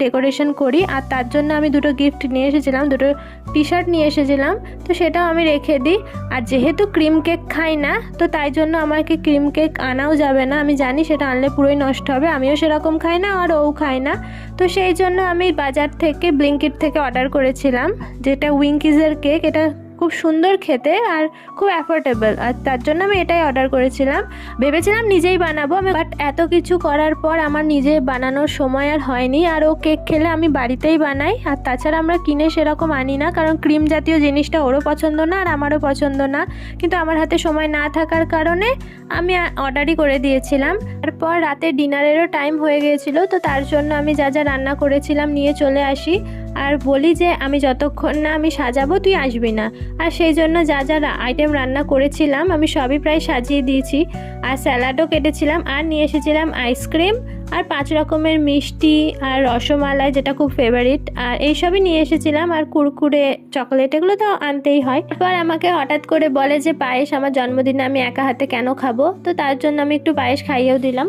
Decoration করি। আর তার জন্য আমি দুটো গিফট নিয়ে এসেছিলাম, দুটো টি শার্ট নিয়ে এসেছিলাম, তো সেটাও আমি রেখে দিই। আর যেহেতু ক্রিম কেক খাই না, তো তাই জন্য আমাকে ক্রিম কেক আনাও যাবে না। আমি জানি সেটা আনলে পুরোই নষ্ট হবে, আমিও সেরকম খাই না আর ও খায় না। তো সেই জন্য আমি বাজার থেকে ব্লিঙ্কিট থেকে অর্ডার করেছিলাম, যেটা উইঙ্কিজের কেক। এটা খুব সুন্দর খেতে আর খুব অ্যাফোর্ডেবল, আর তার জন্য আমি এটাই অর্ডার করেছিলাম। ভেবেছিলাম নিজেই বানাবো আমি, বাট এত কিছু করার পর আমার নিজে বানানোর সময় আর হয়নি। আর ও কেক খেলে আমি বাড়িতেই বানাই, আর তাছাড়া আমরা কিনে সেরকম আনি না, কারণ ক্রিম জাতীয় জিনিসটা ওরও পছন্দ না আর আমারও পছন্দ না। কিন্তু আমার হাতে সময় না থাকার কারণে আমি অর্ডারই করে দিয়েছিলাম। তারপর রাতে ডিনারেরও টাইম হয়ে গিয়েছিল, তো তার জন্য আমি যা যা রান্না করেছিলাম নিয়ে চলে আসি আর বলি যে আমি যতক্ষণ না আমি সাজাবো তুই আসবি না। আর সেই জন্য যা যা আইটেম রান্না করেছিলাম আমি সবই প্রায় সাজিয়ে দিয়েছি। আর স্যালাডও কেটেছিলাম, আর নিয়ে এসেছিলাম আইসক্রিম আর 5 রকমের মিষ্টি আর রসমালাই, যেটা খুব ফেভারিট, আর এইসবই নিয়ে এসেছিলাম। আর কুরকুরে, চকলেট, এগুলো তো আনতেই হয়। এবার আমাকে হঠাৎ করে বলে যে পায়েস আমার জন্মদিনে আমি একা হাতে কেন খাবো, তো তার জন্য আমি একটু পায়েস খাইয়েও দিলাম।